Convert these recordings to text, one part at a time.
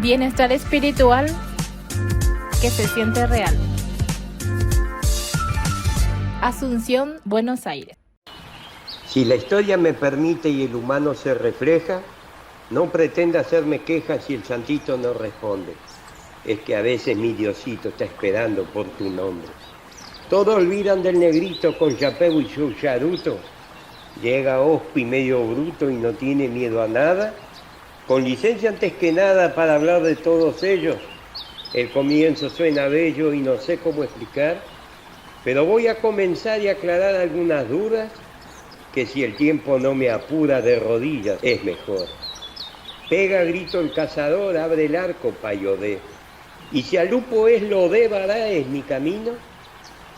Bienestar espiritual que se siente real. Asunción, Buenos Aires. Si la historia me permite y el humano se refleja, no pretenda hacerme quejas si el santito no responde. Es que a veces mi Diosito está esperando por tu nombre. Todos olvidan del negrito con chapéu y su charuto. Llega hospi medio bruto y no tiene miedo a nada. Con licencia antes que nada para hablar de todos ellos. El comienzo suena bello y no sé cómo explicar, pero voy a comenzar y aclarar algunas dudas que si el tiempo no me apura de rodillas es mejor. Pega grito el cazador, abre el arco payodé. Y si al lupo es lo de vará es mi camino,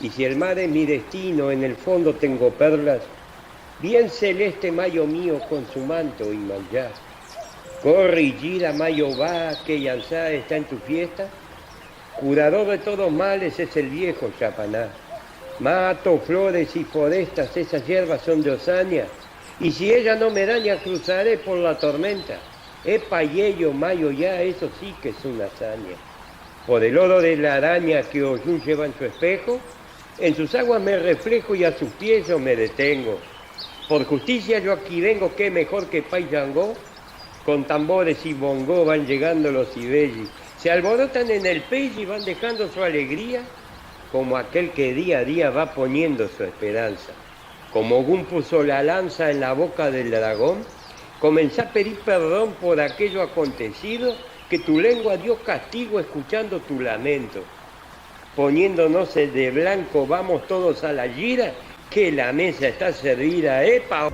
y si el mar es mi destino, en el fondo tengo perlas, bien celeste mayo mío con su manto y manjar. Corre y gira mayo va, que Yansá está en tu fiesta. Curador de todos males es el viejo Chapaná. Mato, flores y forestas, esas hierbas son de osaña. Y si ella no me daña, cruzaré por la tormenta. Epa yello mayo ya, eso sí que es una hazaña. Por el oro de la araña que Oyún lleva en su espejo, en sus aguas me reflejo y a sus pies yo me detengo. Por justicia yo aquí vengo, que mejor que Paisangó. Con tambores y bongó van llegando los ibellis. Se alborotan en el pez y van dejando su alegría, como aquel que día a día va poniendo su esperanza. Como Ogún puso la lanza en la boca del dragón, comenzá a pedir perdón por aquello acontecido, que tu lengua dio castigo escuchando tu lamento. Poniéndonos de blanco, vamos todos a la gira, que la mesa está servida, ¡epa!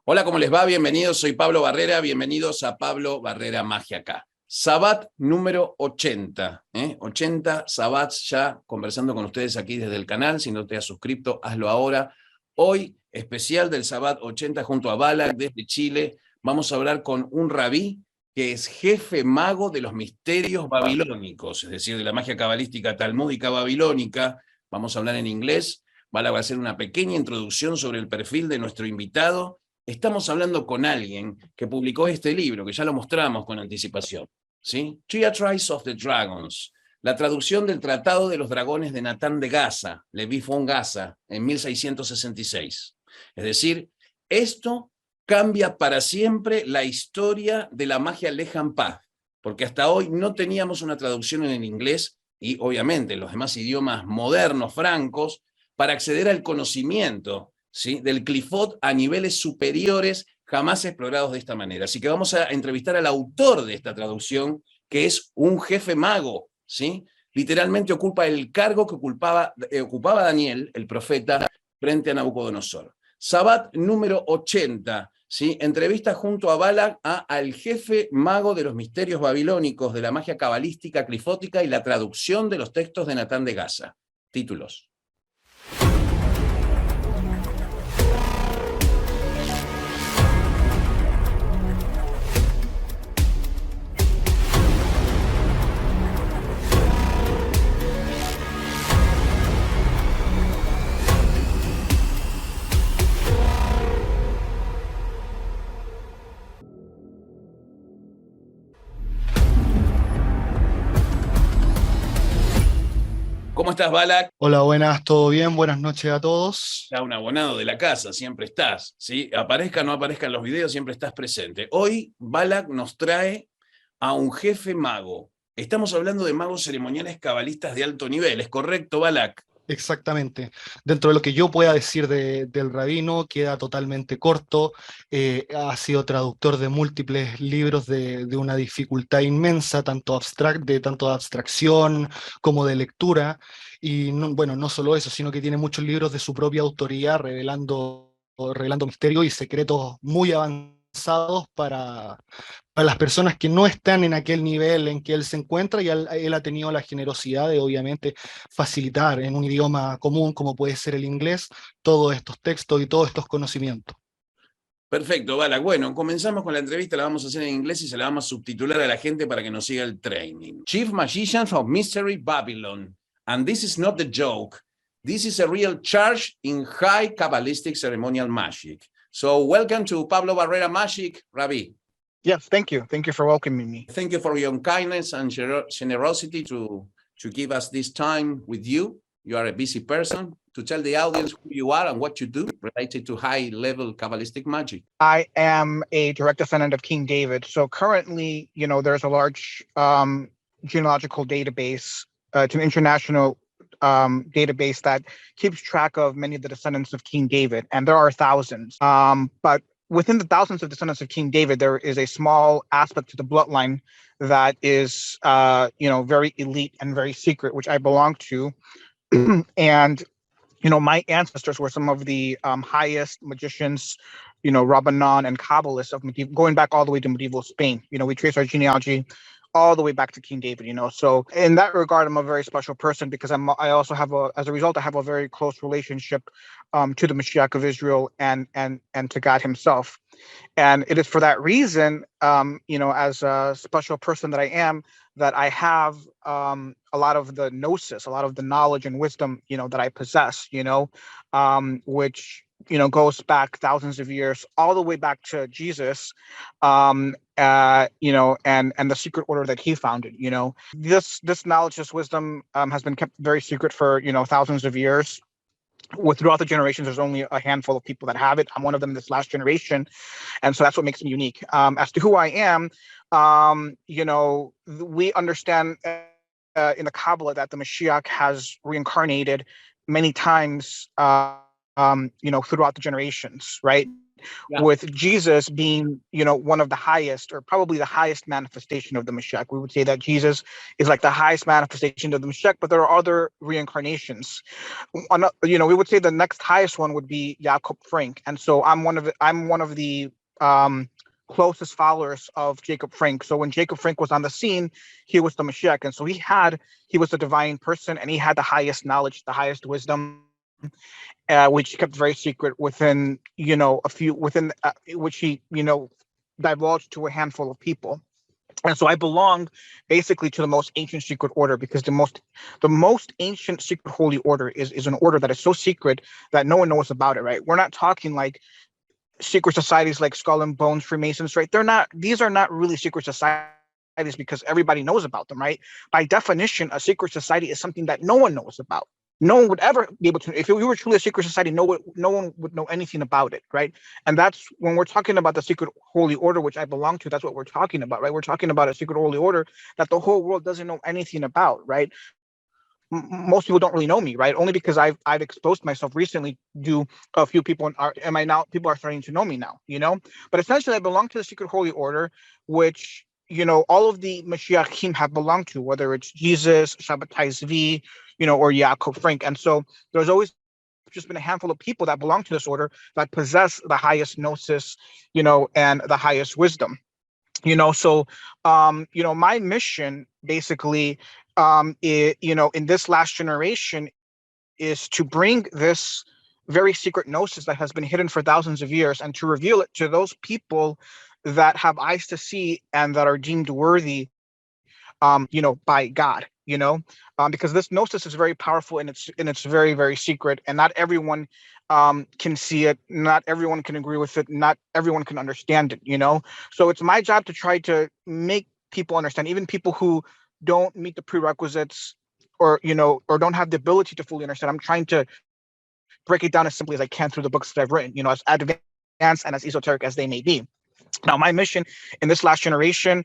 Hola, ¿cómo les va? Bienvenidos, soy Pablo Barrera, bienvenidos a Pablo Barrera Magia acá. Sabbath número 80, 80 Sabbats ya conversando con ustedes aquí desde el canal. Si no te has suscrito, hazlo ahora. Hoy, especial del Sabbath 80 junto a Blanca desde Chile. Vamos a hablar con un rabí que es jefe mago de los misterios babilónicos, es decir, de la magia cabalística talmúdica babilónica. Vamos a hablar en inglés. Blanca va a hacer una pequeña introducción sobre el perfil de nuestro invitado. Estamos hablando con alguien que publicó este libro, que ya lo mostramos con anticipación, ¿sí? Theatrice of the Dragons, la traducción del Tratado de los Dragones de Natán de Gaza, Levi von Gaza, en 1666. Es decir, esto cambia para siempre la historia de la magia Lejan Paz, porque hasta hoy no teníamos una traducción en el inglés y obviamente en los demás idiomas modernos, francos, para acceder al conocimiento, ¿sí?, del clifot a niveles superiores jamás explorados de esta manera. Así que vamos a entrevistar al autor de esta traducción, que es un jefe mago, ¿sí? Literalmente ocupa el cargo que ocupaba Daniel, el profeta, frente a Nabucodonosor. Sabbath número 80, ¿sí? Entrevista junto a Blanca al jefe mago de los misterios babilónicos, de la magia cabalística, clifótica y la traducción de los textos de Natán de Gaza. Títulos. ¿Cómo estás, Blanca? Hola, buenas, ¿todo bien? Buenas noches a todos. Ya un abonado de la casa, siempre estás, ¿sí? Aparezca o no aparezca en los videos, siempre estás presente. Hoy, Blanca nos trae a un jefe mago. Estamos hablando de magos ceremoniales cabalistas de alto nivel, ¿es correcto, Blanca? Exactamente. Dentro de lo que yo pueda decir del rabino, queda totalmente corto. Ha sido traductor de múltiples libros de una dificultad inmensa, tanto de abstracción como de lectura. Y no, bueno, no solo eso, sino que tiene muchos libros de su propia autoría revelando misterios y secretos muy avanzados para las personas que no están en aquel nivel en que él se encuentra, y él ha tenido la generosidad de obviamente facilitar en un idioma común como puede ser el inglés todos estos textos y todos estos conocimientos. Perfecto, Blanca. Bueno, comenzamos con la entrevista, la vamos a hacer en inglés y se la vamos a subtitular a la gente para que nos siga el training. Chief Magicians of Mystery Babylon. And this is not a joke. This is a real charge in high Kabbalistic ceremonial magic. So welcome to Pablo Barrera Magic, Rabbi. Yes, thank you. Thank you for welcoming me. Thank you for your kindness and generosity to give us this time with you. You are a busy person. To tell the audience who you are and what you do related to high-level Kabbalistic magic. I am a direct descendant of King David. So currently, there's a large genealogical database, it's an international database that keeps track of many of the descendants of King David, and there are thousands. But within the thousands of descendants of King David, there is a small aspect to the bloodline that is, very elite and very secret, which I belong to. And my ancestors were some of the highest magicians, Rabbanan and Kabbalists of medieval, going back all the way to medieval Spain. We trace our genealogy all the way back to King David. So in that regard, I'm a very special person because I also have as a result, I have a very close relationship to the Mashiach of Israel and to God Himself. And it is for that reason, as a special person that I am, that I have a lot of the gnosis, a lot of the knowledge and wisdom, that I possess, which, goes back thousands of years, all the way back to Jesus, and the secret order that he founded. This knowledge, this wisdom has been kept very secret for, thousands of years. Throughout the generations, there's only a handful of people that have it. I'm one of them this last generation. And so that's what makes me unique. As to who I am, we understand in the Kabbalah that the Mashiach has reincarnated many times, throughout the generations, right? Yeah. With Jesus being, one of the highest, or probably the highest manifestation of the Mashiach. We would say that Jesus is like the highest manifestation of the Mashiach, but there are other reincarnations. We would say the next highest one would be Jacob Frank, and so I'm one of the closest followers of Jacob Frank. So when Jacob Frank was on the scene, he was the Mashiach, and so he was a divine person, and he had the highest knowledge, the highest wisdom. Which he kept very secret within, which he, divulged to a handful of people. And so I belong basically to the most ancient secret order, because the most ancient secret holy order is an order that is so secret that no one knows about it, right? We're not talking like secret societies like Skull and Bones, Freemasons, right? These are not really secret societies because everybody knows about them, right? By definition, a secret society is something that no one knows about. No one would ever be able to. If we were truly a secret society, no one would know anything about it, right? And that's when we're talking about the secret holy order, which I belong to. That's what we're talking about, right? We're talking about a secret holy order that the whole world doesn't know anything about, right? Most people don't really know me, right? Only because I've exposed myself recently to a few people, people are starting to know me now, But essentially, I belong to the secret holy order, which all of the Mashiachim have belonged to, whether it's Jesus, Shabbatai Zvi, or Yaakov Frank. And so there's always just been a handful of people that belong to this order that possess the highest gnosis, and the highest wisdom. So my mission basically, in this last generation is to bring this very secret gnosis that has been hidden for thousands of years and to reveal it to those people that have eyes to see and that are deemed worthy, by God, because this gnosis is very powerful and it's very, very secret, and not everyone can see it, not everyone can agree with it, not everyone can understand it, So it's my job to try to make people understand, even people who don't meet the prerequisites or don't have the ability to fully understand. I'm trying to break it down as simply as I can through the books that I've written, as advanced and as esoteric as they may be. Now, my mission in this last generation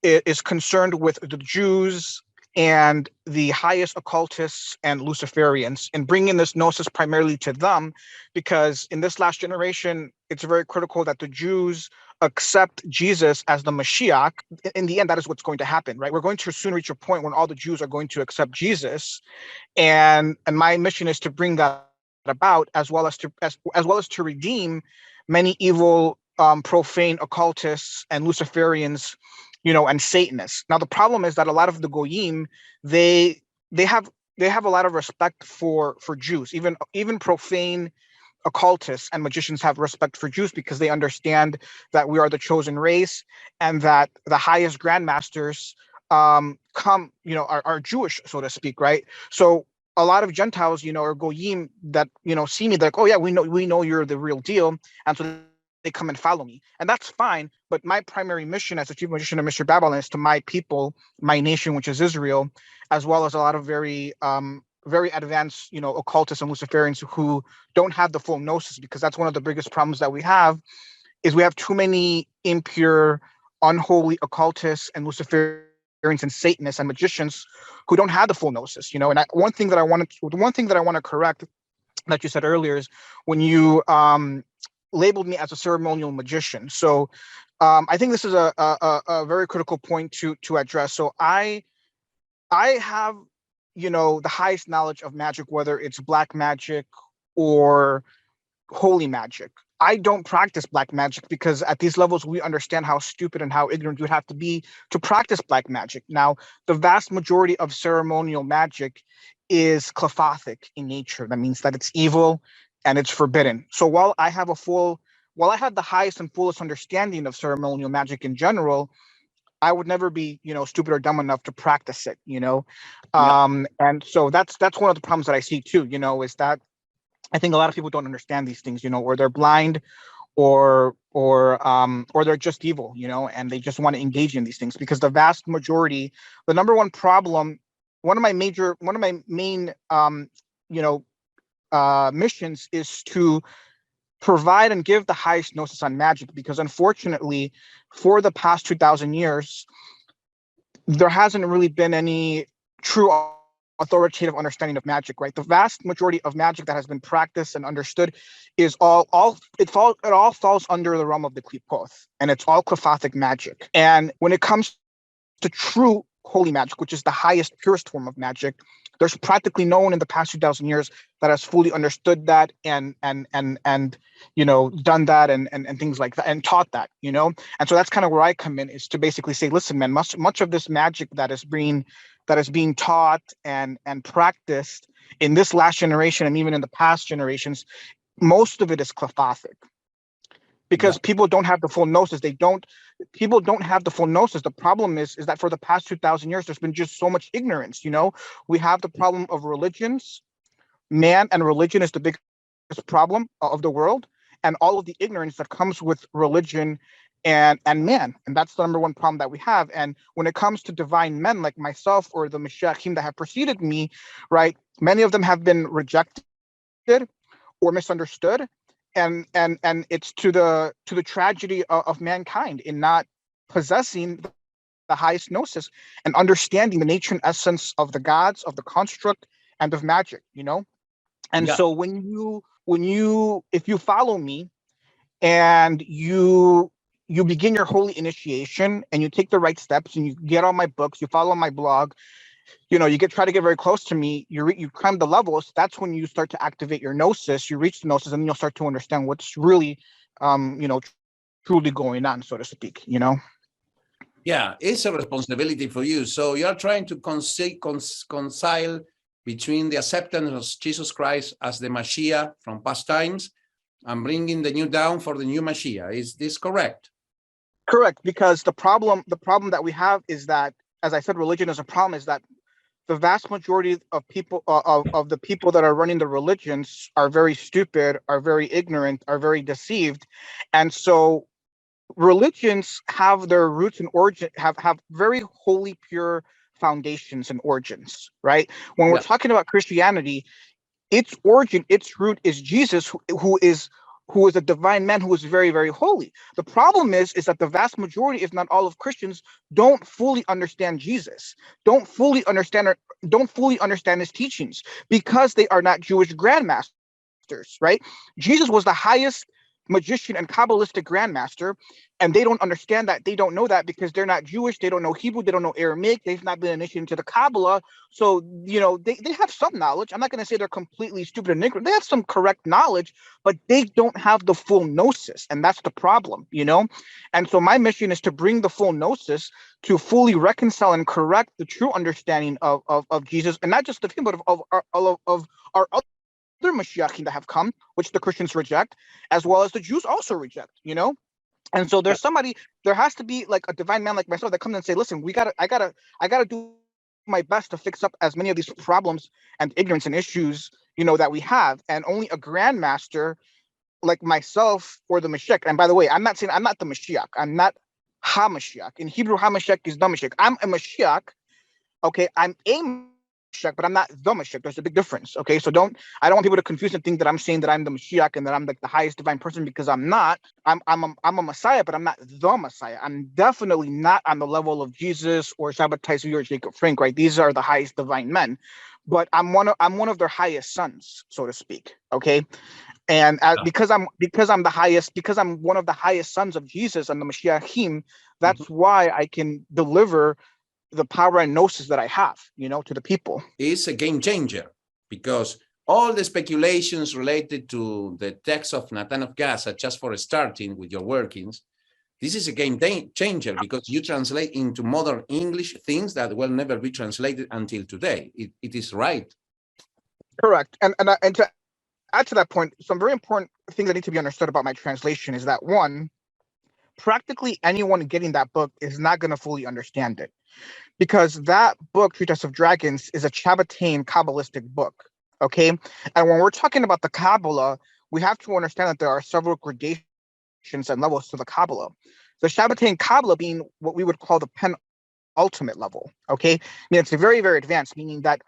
is concerned with the Jews and the highest occultists and Luciferians, and bringing this gnosis primarily to them, because in this last generation, it's very critical that the Jews accept Jesus as the Mashiach. In the end, that is what's going to happen, right? We're going to soon reach a point when all the Jews are going to accept Jesus, and my mission is to bring that about, as well as to redeem many evil, profane occultists and Luciferians, and Satanists. Now, the problem is that a lot of the Goyim, they have a lot of respect for Jews. Even profane occultists and magicians have respect for Jews because they understand that we are the chosen race and that the highest grandmasters are Jewish, so to speak, right? So a lot of Gentiles, or Goyim that, see me, like, oh yeah, we know you're the real deal. And so they come and follow me. And that's fine. But my primary mission as a chief magician of Mr. Babylon is to my people, my nation, which is Israel, as well as a lot of very advanced, occultists and Luciferians who don't have the full gnosis, because that's one of the biggest problems that we have, is we have too many impure, unholy occultists and Luciferians and Satanists and magicians who don't have the full gnosis, And one thing that I want to correct that you said earlier is when you labeled me as a ceremonial magician. So I think this is a very critical point to address. So I have, the highest knowledge of magic, whether it's black magic or holy magic. I don't practice black magic because at these levels, we understand how stupid and how ignorant you would have to be to practice black magic. Now, the vast majority of ceremonial magic is clefothic in nature. That means that it's evil and it's forbidden. So while I have the highest and fullest understanding of ceremonial magic in general, I would never be, stupid or dumb enough to practice it, And so that's one of the problems that I see too, is that I think a lot of people don't understand these things, or they're blind or they're just evil, and they just want to engage in these things, because the vast majority, the number one problem, one of my main, missions is to provide and give the highest gnosis on magic, because unfortunately for the past 2,000 years, there hasn't really been any true authoritative understanding of magic, right? The vast majority of magic that has been practiced and understood is it all falls under the realm of the Qlipoth, and it's all clefothic magic. And when it comes to true holy magic, which is the highest, purest form of magic, there's practically no one in the past 2,000 years that has fully understood that and done that and things like that and taught that, And so that's kind of where I come in, is to basically say, listen, man, much of this magic that is being taught and practiced in this last generation and even in the past generations, most of it is clefothic. Because people don't have the full gnosis. People don't have the full gnosis. The problem is that for the past 2,000 years, there's been just so much ignorance, We have the problem of religions. Man and religion is the biggest problem of the world, and all of the ignorance that comes with religion and man. And that's the number one problem that we have. And when it comes to divine men like myself or the Mashiachim that have preceded me, right, many of them have been rejected or misunderstood. And it's to the tragedy of mankind in not possessing the highest gnosis and understanding the nature and essence of the gods, of the construct, and of magic, And so if you follow me and you begin your holy initiation and you take the right steps and you get on my books, you follow my blog, you try to get very close to me, you climb the levels, that's when you start to activate your gnosis, you reach the gnosis, and then you'll start to understand what's really, truly going on, so to speak, Yeah, it's a responsibility for you. So you're trying to reconcile between the acceptance of Jesus Christ as the Mashiach from past times and bringing the new down for the new Mashiach. Is this correct? Correct, because the problem that we have is that, as I said, religion is a problem, is that the vast majority of people, of the people that are running the religions are very stupid, are very ignorant, are very deceived. And so religions have their roots and origin, have very holy, pure foundations and origins, right? When we're talking about Christianity, its origin, its root is Jesus, who is a divine man who is very, very holy. The problem is that the vast majority, if not all of Christians, don't fully understand Jesus, don't fully understand his teachings, because they are not Jewish grandmasters, right? Jesus was the highest magician and Kabbalistic grandmaster, and they don't understand that. They don't know that because they're not Jewish. They don't know Hebrew. They don't know Aramaic. They've not been initiated into the Kabbalah. So, they have some knowledge. I'm not going to say they're completely stupid and ignorant. They have some correct knowledge, but they don't have the full gnosis. And that's the problem, And so my mission is to bring the full gnosis to fully reconcile and correct the true understanding of Jesus, and not just of him, but of our other Mashiachim that have come, which the Christians reject, as well as the Jews also reject, And so there has to be like a divine man like myself that comes and say, listen, I gotta do my best to fix up as many of these problems and ignorance and issues, that we have. And only a grandmaster like myself or the Mashiach. And by the way, I'm not saying I'm not the Mashiach. I'm not HaMashiach. In Hebrew, HaMashiach is the Mashiach. I'm a Mashiach. Okay, I'm a Mashiach, but I'm not the Mashiach. There's a big difference. Okay, so I don't want people to confuse and think that I'm saying that I'm the Mashiach and that I'm like the highest divine person, because I'm not. I'm a Messiah, but I'm not the Messiah. I'm definitely not on the level of Jesus or Sabbath or Jacob Frank. Right? These are the highest divine men, but I'm one of their highest sons, so to speak. Okay. And because I'm one of the highest sons of Jesus and the Mashiachim, that's why I can deliver the power and gnosis that I have, to the people. It's a game changer, because all the speculations related to the text of Nathan of Gaza, just for starting with your workings, this is a game changer, because you translate into modern English things that will never be translated until today. It is right. Correct. And to add to that point, some very important things that need to be understood about my translation is that, one, practically anyone getting that book is not going to fully understand it, because that book, Treatise of Dragons, is a Chabbatain Kabbalistic book. Okay. And when we're talking about the Kabbalah, we have to understand that there are several gradations and levels to the Kabbalah. The Chabbatain Kabbalah being what we would call the penultimate level. Okay. I mean, it's very, very advanced, meaning that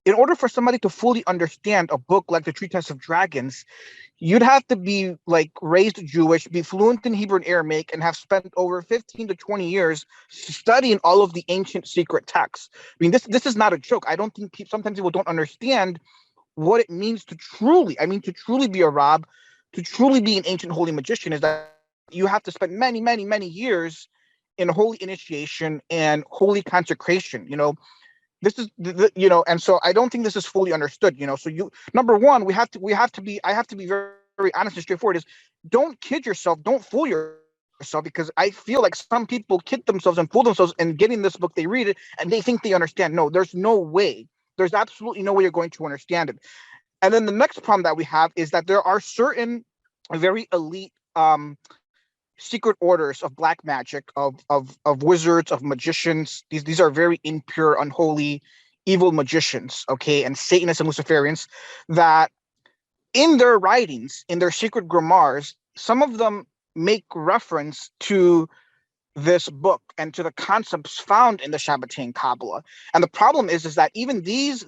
in order for somebody to fully understand a book like the Treatise of Dragons, you'd have to be like raised Jewish, be fluent in Hebrew and Aramaic, and have spent over 15 to 20 years studying all of the ancient secret texts. I mean, this is not a joke. I don't think sometimes people don't understand what it means to truly be a Rab, to truly be an ancient holy magician, is that you have to spend many, many, many years in holy initiation and holy consecration, This is and so I don't think this is fully understood, So number one, I have to be very, very honest and straightforward, is don't kid yourself, don't fool yourself, because I feel like some people kid themselves and fool themselves, and getting this book, they read it and they think they understand. No, there's no way. There's absolutely no way you're going to understand it. And then the next problem that we have is that there are certain very elite secret orders of black magic, of wizards, of magicians. These are very impure, unholy, evil magicians, okay, and Satanists and Luciferians, that in their writings, in their secret grimoires, some of them make reference to this book and to the concepts found in the Chabbatain Kabbalah. And the problem is that even these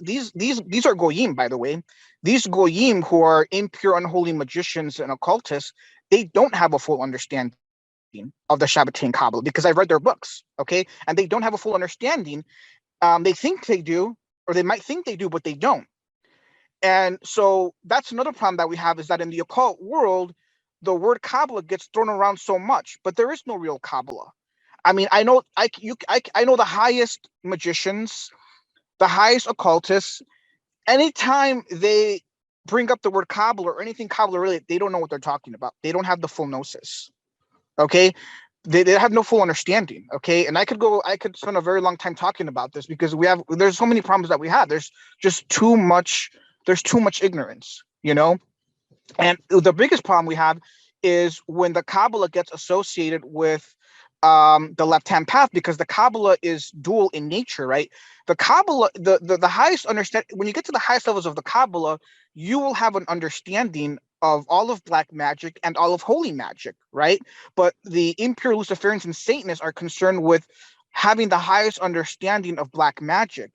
are goyim, by the way. These goyim, who are impure, unholy magicians and occultists, they don't have a full understanding of the Chabbatain Kabbalah, because I've read their books, okay, and they don't have a full understanding. They think they do, or they might think they do, but they don't. And so that's another problem that we have, is that in the occult world, the word Kabbalah gets thrown around so much, but there is no real Kabbalah. I mean, I know the highest magicians, the highest occultists. Anytime they bring up the word Kabbalah or anything Kabbalah related, they don't know what they're talking about. They don't have the full gnosis. Okay, they have no full understanding. Okay, and I could spend a very long time talking about this, because there's so many problems that we have. There's just too much ignorance, And the biggest problem we have is when the Kabbalah gets associated with the left-hand path, because the Kabbalah is dual in nature, right? The Kabbalah, the highest understand, when you get to the highest levels of the Kabbalah, you will have an understanding of all of black magic and all of holy magic, right? But the impure Luciferians and Satanists are concerned with having the highest understanding of black magic.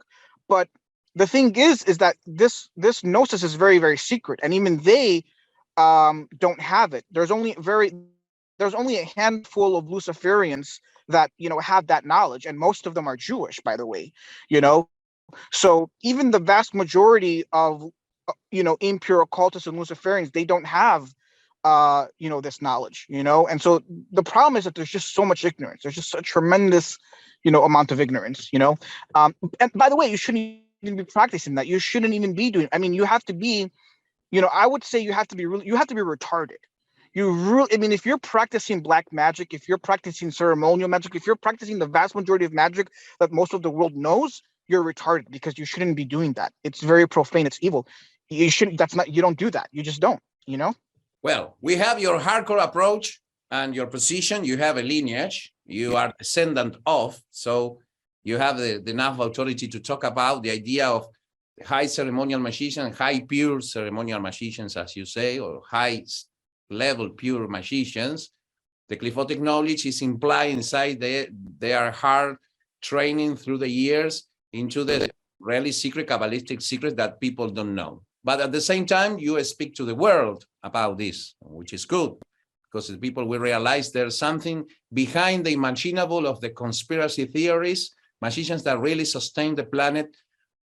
But the thing is that this gnosis is very, very secret, and even they don't have it. There's only a handful of Luciferians that have that knowledge, and most of them are Jewish, by the way. So even the vast majority of impure occultists and Luciferians, they don't have this knowledge, and so the problem is that there's just so much ignorance. There's just a tremendous amount of ignorance, and by the way, you shouldn't even be practicing that. You shouldn't even be doing, I mean, you have to be, I would say you have to be retarded. If you're practicing black magic, if you're practicing ceremonial magic, if you're practicing the vast majority of magic that most of the world knows, you're retarded, because you shouldn't be doing that. It's very profane. It's evil. You don't do that. You just don't, Well, we have your hardcore approach and your position. You have a lineage. You are descendant of, so you have the enough authority to talk about the idea of high ceremonial magicians, high pure ceremonial magicians, as you say, or high level pure magicians. The Qliphothic knowledge is implied inside their hard training through the years into the really secret Kabbalistic secrets that people don't know. But at the same time, you speak to the world about this, which is good, because the people will realize there's something behind the imaginable of the conspiracy theories, magicians that really sustain the planet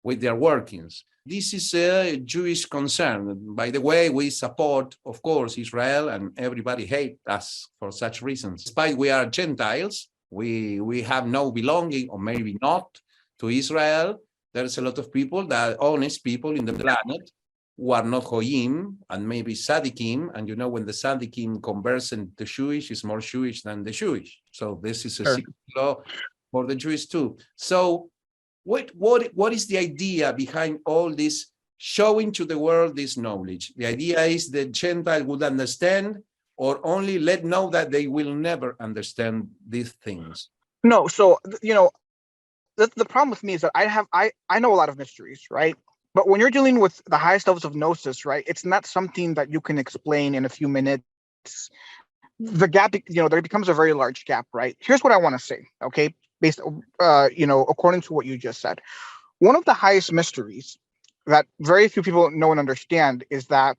with their workings. This is a Jewish concern. By the way, we support, of course, Israel, and everybody hates us for such reasons. Despite we are Gentiles, we have no belonging, or maybe not, to Israel. There's a lot of people, that honest people in the planet, who are not Goyim, and maybe Sadikim, and you know when the Sadikim converts into Jewish, is more Jewish than the Jewish. So this is a secret law for the Jews too. So what is the idea behind all this showing to the world this knowledge? The idea is that Gentile would understand, or only let know that they will never understand these things? No, so, you know, the problem with me is that I know a lot of mysteries, right? But when you're dealing with the highest levels of gnosis, right, it's not something that you can explain in a few minutes. The gap, you know, there becomes a very large gap, right? Here's what I want to say, okay? Based, you know, according to what you just said. One of the highest mysteries that very few people know and understand is that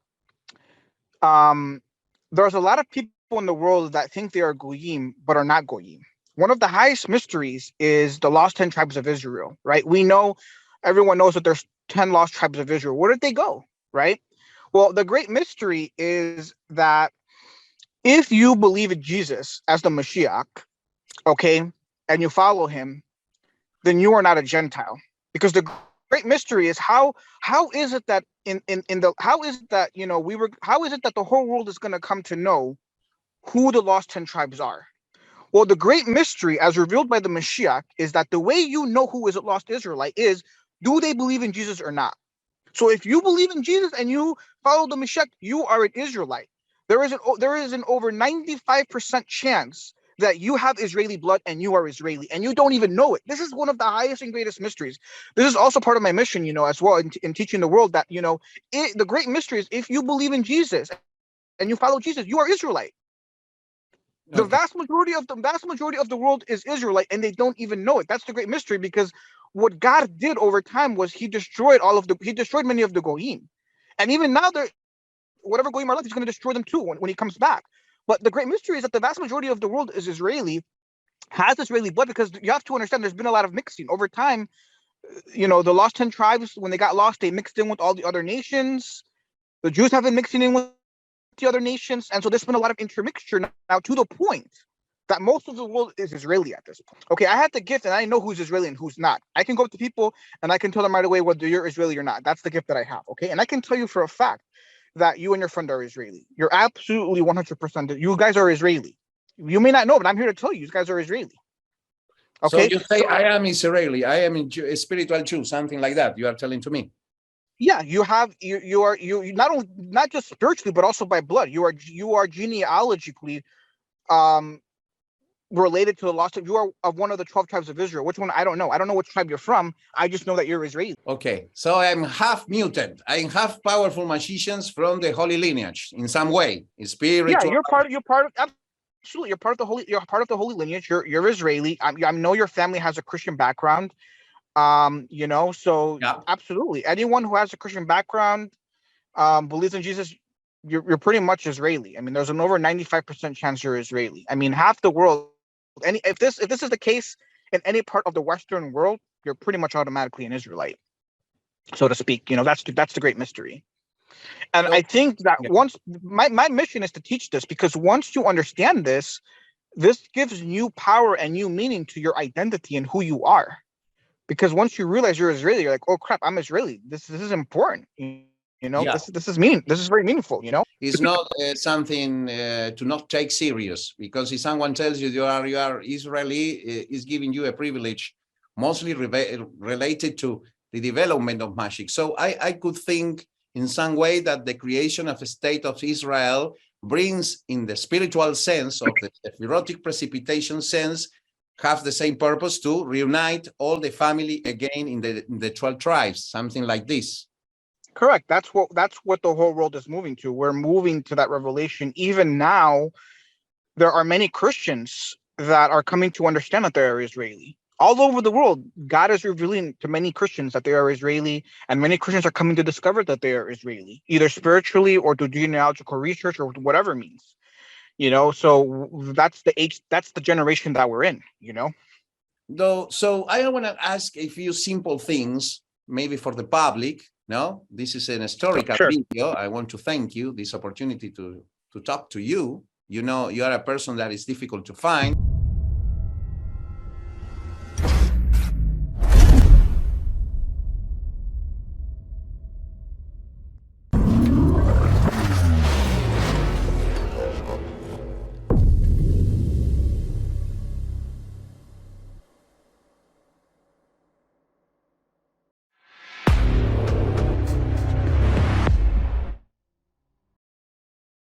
there's a lot of people in the world that think they are Goyim, but are not Goyim. One of the highest mysteries is the lost 10 tribes of Israel, right? We know, everyone knows that there's 10 lost tribes of Israel. Where did they go, right? Well, the great mystery is that if you believe in Jesus as the Mashiach, okay, and you follow him, then you are not a Gentile. Because the great mystery is how is it that how is it that the whole world is going to come to know who the lost 10 tribes are? Well, the great mystery, as revealed by the Mashiach, is that the way you know who is a lost Israelite is, do they believe in Jesus or not? So if you believe in Jesus and you follow the Mashiach, you are an Israelite. There is an over 95% chance that you have Israeli blood and you are Israeli and you don't even know it. This is one of the highest and greatest mysteries. This is also part of my mission, you know, as well in teaching the world that, you know, the great mystery is if you believe in Jesus and you follow Jesus, you are Israelite. Okay. The vast majority of the world is Israelite and they don't even know it. That's the great mystery, because what God did over time was he destroyed many of the Goyim. And even now, whatever Goyim are left, he's going to destroy them too when he comes back. But the great mystery is that the vast majority of the world is Israeli, has Israeli blood, because you have to understand there's been a lot of mixing over time. You know, the lost 10 tribes, when they got lost, they mixed in with all the other nations. The Jews have been mixing in with the other nations. And so there's been a lot of intermixture now, to the point that most of the world is Israeli at this point. Okay, I have the gift and I know who's Israeli and who's not. I can go up to people and I can tell them right away whether you're Israeli or not. That's the gift that I have, okay? And I can tell you for a fact that you and your friend are Israeli. You're absolutely 100%. You guys are Israeli. You may not know, but I'm here to tell you guys are Israeli. Okay. So you say, I am Israeli. I am a spiritual Jew, something like that. You are telling to me. Yeah, you are not just spiritually, but also by blood. You are genealogically related to the lost tribe. You are of one of the 12 tribes of Israel. Which one? I don't know. I don't know which tribe you're from. I just know that you're Israeli. Okay, so I'm half mutant. I'm half powerful magicians from the holy lineage in some way. Spiritual. Yeah, you're part of absolutely. You're part of the holy lineage. You're Israeli. I know your family has a Christian background. You know, so yeah. Absolutely. Anyone who has a Christian background, believes in Jesus, you're pretty much Israeli. I mean, there's an over 95% chance you're Israeli. I mean, half the world. If this is the case in any part of the Western world, you're pretty much automatically an Israelite, so to speak. You know, that's the great mystery. And I think that once my mission is to teach this, because once you understand this gives new power and new meaning to your identity and who you are. Because once you realize you're Israeli, you're like, oh crap, I'm Israeli. This is important. You know, yeah. This is very meaningful, you know? It's not something to not take serious, because if someone tells you you are Israeli, is giving you a privilege mostly related to the development of magic. So I could think in some way that the creation of a state of Israel brings, in the spiritual sense of the erotic precipitation sense, have the same purpose to reunite all the family again in the 12 tribes, something like this. Correct. That's what the whole world is moving to. We're moving to that revelation. Even now, there are many Christians that are coming to understand that they are Israeli. All over the world, God is revealing to many Christians that they are Israeli, and many Christians are coming to discover that they are Israeli, either spiritually or through genealogical research or whatever means. So that's the generation that we're in. Though, so I want to ask a few simple things, maybe for the public. No, this is an historical video. I want to thank you this opportunity to talk to you. You are a person that is difficult to find.